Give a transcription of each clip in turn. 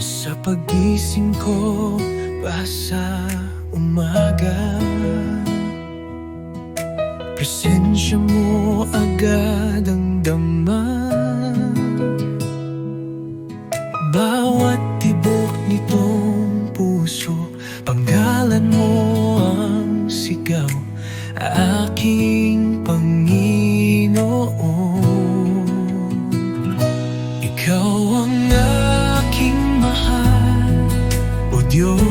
Sa pagising ko pa sa umaga, presensya mo agad ang dama. Bawat tibok nitong puso, panggalan mo ang sigaw, aking Panginoon. Ikaw ang aking mahal, O Diyos.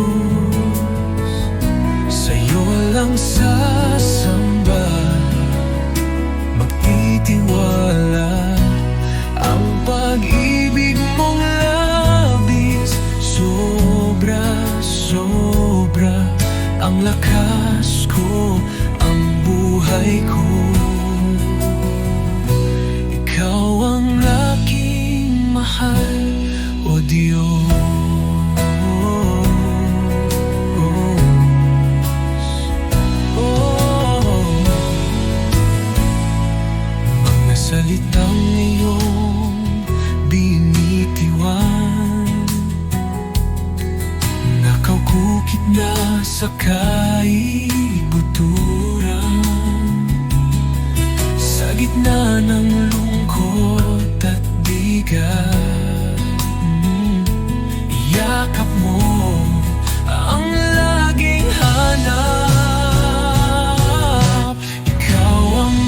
Sa'yo lang sasamba, magtitiwala. Ang pag-ibig mong labis, sobra-sobra. Ang lakas ko, ang buhay ko. Ikaw ang aking mahal, O Diyos. Mga salitang iyong binitiwan, nakaukit na sa kaibuturan. Sa gitna ng lungkot at bigat, yakap mo ang laging hanap. Ikaw ang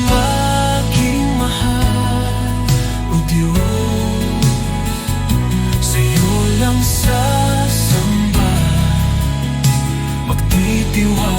aking mahal, O Diyos. Sa'yo lang sasamba, magtitiwala.